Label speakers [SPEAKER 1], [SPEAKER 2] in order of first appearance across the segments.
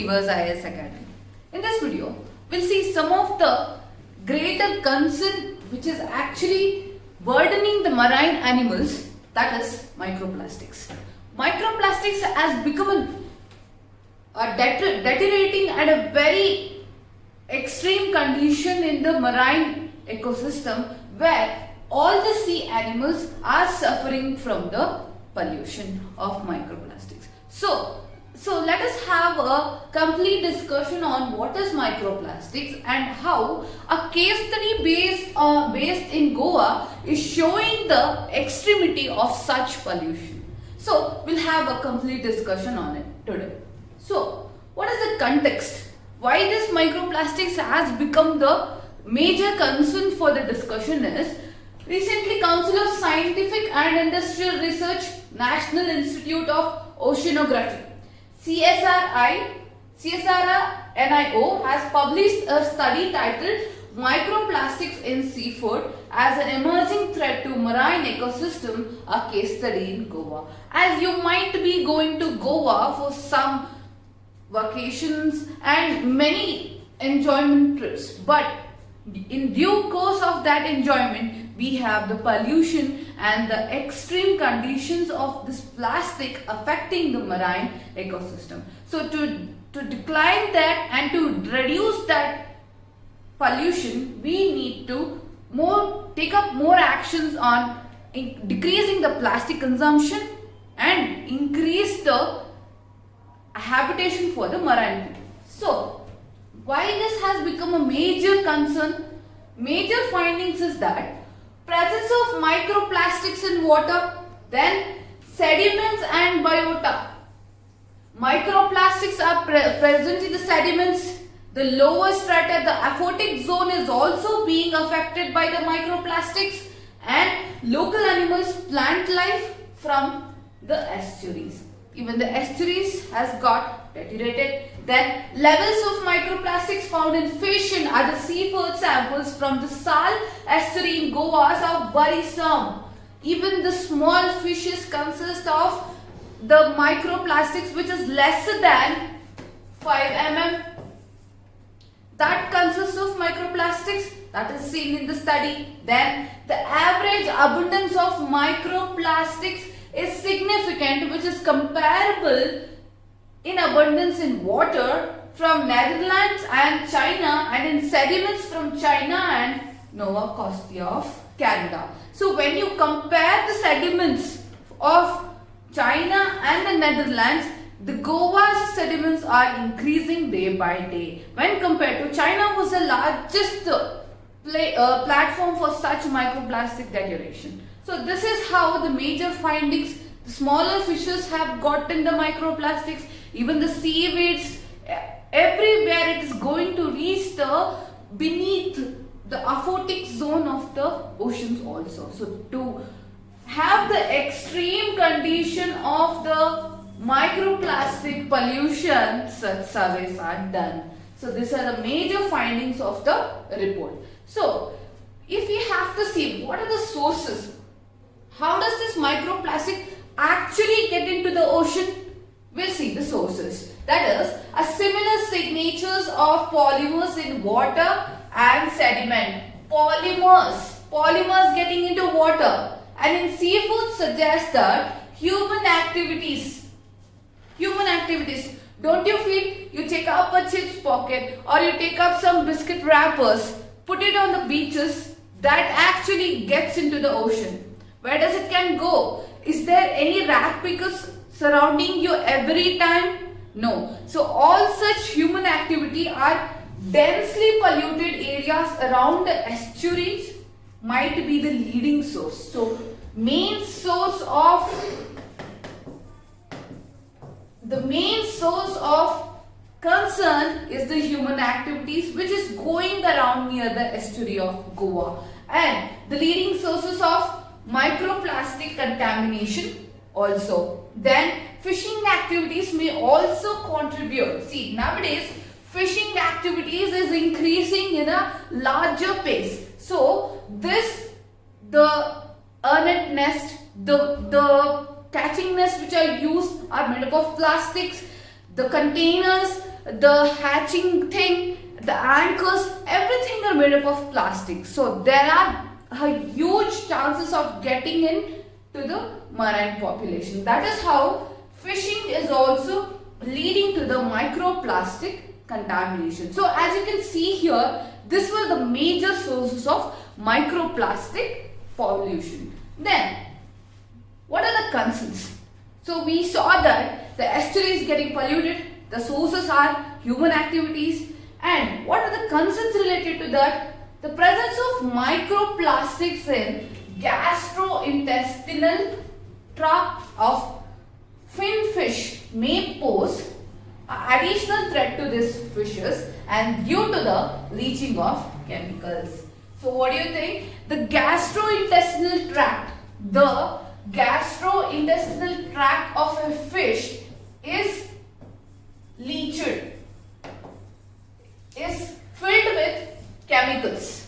[SPEAKER 1] viewers, IAS Academy. In this video, we'll see some of the greater concern which is actually burdening the marine animals, that is microplastics. Microplastics has become deteriorating at a very extreme condition in the marine ecosystem, where all the sea animals are suffering from the pollution of microplastics. So let us have a complete discussion on what is microplastics and how a case study based in Goa is showing the extremity of such pollution. So we'll have a complete discussion on it today. So what is the context? Why this microplastics has become the major concern for the discussion is recently Council of Scientific and Industrial Research, National Institute of Oceanography, CSIRO has published a study titled Microplastics in Seafood as an Emerging Threat to Marine Ecosystem, a case study in Goa. As you might be going to Goa for some vacations and many enjoyment trips, but in due course of that enjoyment, we have the pollution and the extreme conditions of this plastic affecting the marine ecosystem. So to decline that and to reduce that pollution, we need to take up more actions on decreasing the plastic consumption and increase the habitation for the marine people. So why this has become a major concern? Major findings is that presence of microplastics in water, then sediments and biota. Microplastics are present in the sediments. The lower strata, the aphotic zone, is also being affected by the microplastics, and local animals, plant life from the estuaries. Even the estuaries has got deteriorated. Then levels of microplastics found in fish and other seafood samples from the Sal estuary in Goa are worrisome. Even the small fishes consist of the microplastics which is lesser than 5 mm. That consists of microplastics that is seen in the study. Then the average abundance of microplastics is significant, which is comparable in abundance in water from Netherlands and China, and in sediments from China and Nova Scotia of Canada. So when you compare the sediments of China and the Netherlands, the Goa's sediments are increasing day by day. When compared to China, was the largest platform for such microplastic deterioration. So this is how the major findings. The smaller fishes have gotten the microplastics. Even the seaweeds, everywhere it is going to reach the beneath the aphotic zone of the oceans also. So to have the extreme condition of the microplastic pollution, such surveys are done. So these are the major findings of the report. So if we have to see what are the sources, how does this microplastic actually get into the ocean? We'll see the sources. That is, a similar signatures of polymers in water and sediment. Polymers getting into water, and in seafood suggest that human activities. Don't you feel you take up a chips pocket or you take up some biscuit wrappers, put it on the beaches, that actually gets into the ocean. Where does it can go? Is there any rat pickers surrounding you every time? No. So all such human activity are densely polluted areas around the estuaries might be the leading source. So main source of concern is the human activities which is going around near the estuary of Goa, and the leading sources of microplastic contamination also. Then fishing activities may also contribute. See, nowadays fishing activities is increasing in a larger pace. So the earnet nest, the catching nets which are used are made up of plastics. The containers the hatching thing, the anchors, everything are made up of plastic. So there are huge chances of getting in to the marine population. That is how fishing is also leading to the microplastic contamination. So as you can see here, this were the major sources of microplastic pollution. Then, what are the concerns? So we saw that the estuary is getting polluted, the sources are human activities, and what are the concerns related to that? The presence of microplastics in gastrointestinal tract of finfish may pose an additional threat to these fishes and due to the leaching of chemicals. So what do you think? The gastrointestinal tract of a fish is leached, is filled with chemicals.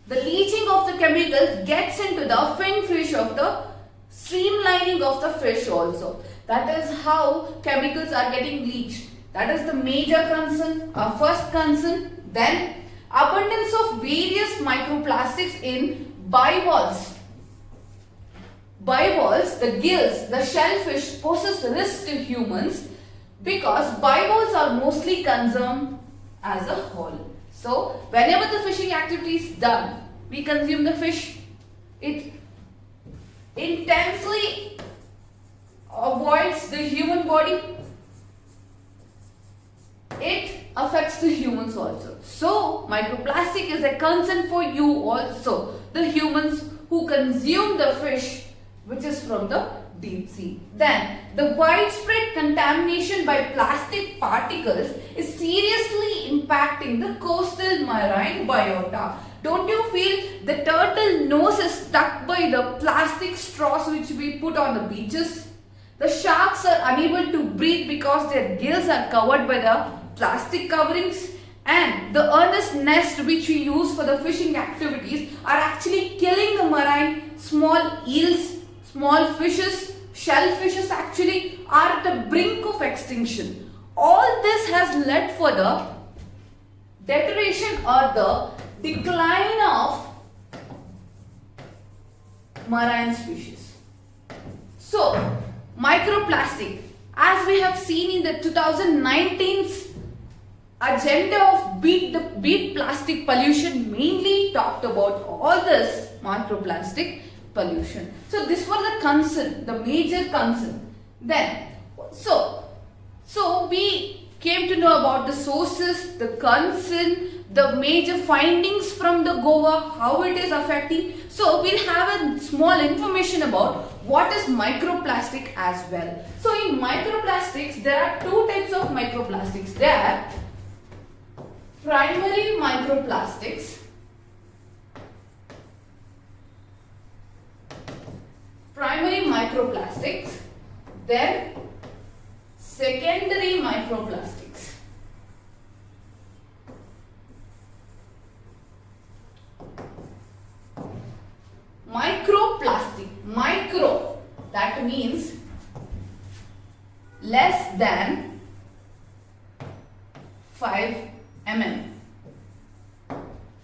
[SPEAKER 1] The leaching of the chemicals gets into the fin fish of the streamlining of the fish also. That is how chemicals are getting leached. That is the major concern, first concern. Then abundance of various microplastics in bivalves. Bivalves, the gills, the shellfish poses risk to humans because bivalves are mostly consumed as a whole. So whenever the fishing activity is done, we consume the fish. It intensely avoids the human body. It affects the humans also. So microplastic is a concern for you also, the humans who consume the fish which is from the deep sea. Then the widespread contamination by plastic particles is seriously impacting the coastal marine biota. Don't you feel the turtle nose is stuck by the plastic straws which we put on the beaches? The sharks are unable to breathe because their gills are covered by the plastic coverings, and the earnest nest which we use for the fishing activities are actually killing the marine small eels, small fishes, shellfishes actually are at the brink of extinction. All this has led for the deterioration or the decline of marine species. So, microplastic, as we have seen in the 2019's agenda of beat plastic pollution, mainly talked about all this microplastic pollution. So this was the concern, the major concern. Then, so we came to know about the sources, the concern, the major findings from the Goa, how it is affecting. So we'll have a small information about what is microplastic as well. So in microplastics, there are two types of microplastics. There are primary microplastics, then secondary microplastics. Microplastic, micro, that means less than 5 mm.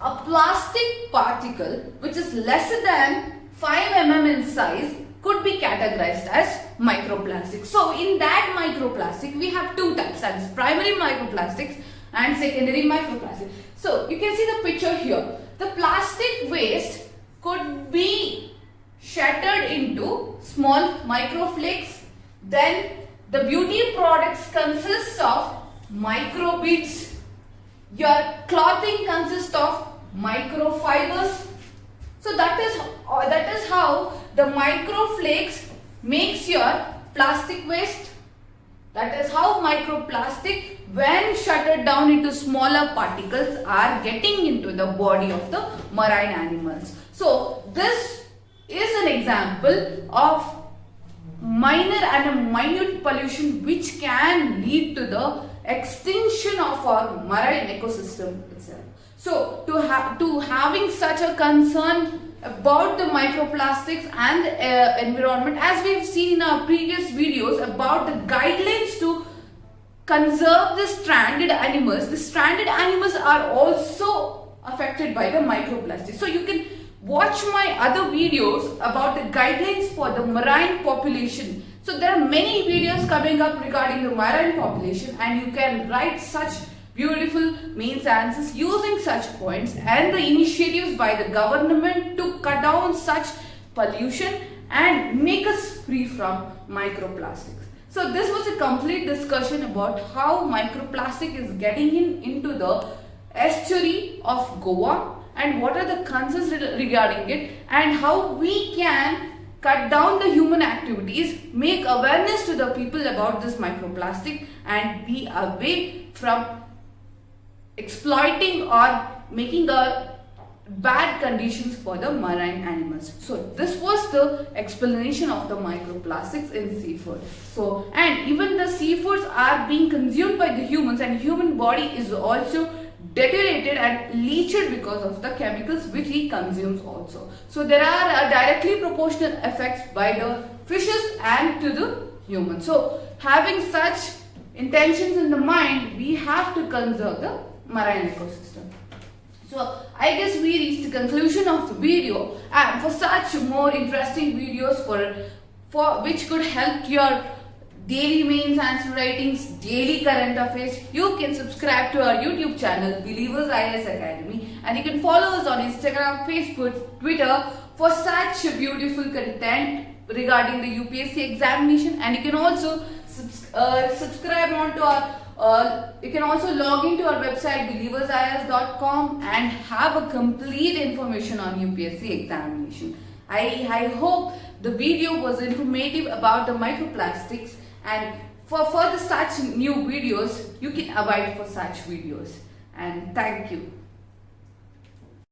[SPEAKER 1] A plastic particle which is lesser than 5 mm in size could be categorized as microplastic. So in that microplastic we have two types, that is primary microplastics and secondary microplastic. So you can see the picture here. The plastic waste could be shattered into small microflakes. Then the beauty products consists of microbeads. Your clothing consists of microfibers. So that is how the microflakes makes your plastic waste. That is how microplastic, when shuttered down into smaller particles, are getting into the body of the marine animals. So this is an example of minor and a minute pollution which can lead to the extinction of our marine ecosystem itself. So to having such a concern about the microplastics and the environment, as we have seen in our previous videos about the guidelines to conserve the stranded animals. The stranded animals are also affected by the microplastics. So you can watch my other videos about the guidelines for the marine population. So there are many videos coming up regarding the marine population, and you can write such beautiful mains answers using such points and the initiatives by the government to cut down such pollution and make us free from microplastics. So this was a complete discussion about how microplastic is getting into the estuary of Goa and what are the concerns regarding it, and how we can cut down the human activities, make awareness to the people about this microplastic, and be away from exploiting or making a bad conditions for the marine animals. So this was the explanation of the microplastics in seafood. So, and even the seafoods are being consumed by the humans, and human body is also deteriorated and leached because of the chemicals which he consumes also. So there are directly proportional effects by the fishes and to the humans. So having such intentions in the mind, we have to conserve the marine ecosystem. So I guess we reached the conclusion of the video, and for such more interesting videos for which could help your daily mains answer writings, daily current affairs, you can subscribe to our YouTube channel Believers IAS Academy, and you can follow us on Instagram, Facebook, Twitter for such beautiful content regarding the UPSC examination. And you can also subscribe on to our you can also log into our website believersias.com and have a complete information on UPSC examination. I hope the video was informative about the microplastics, and for further such new videos you can abide for such videos, and thank you.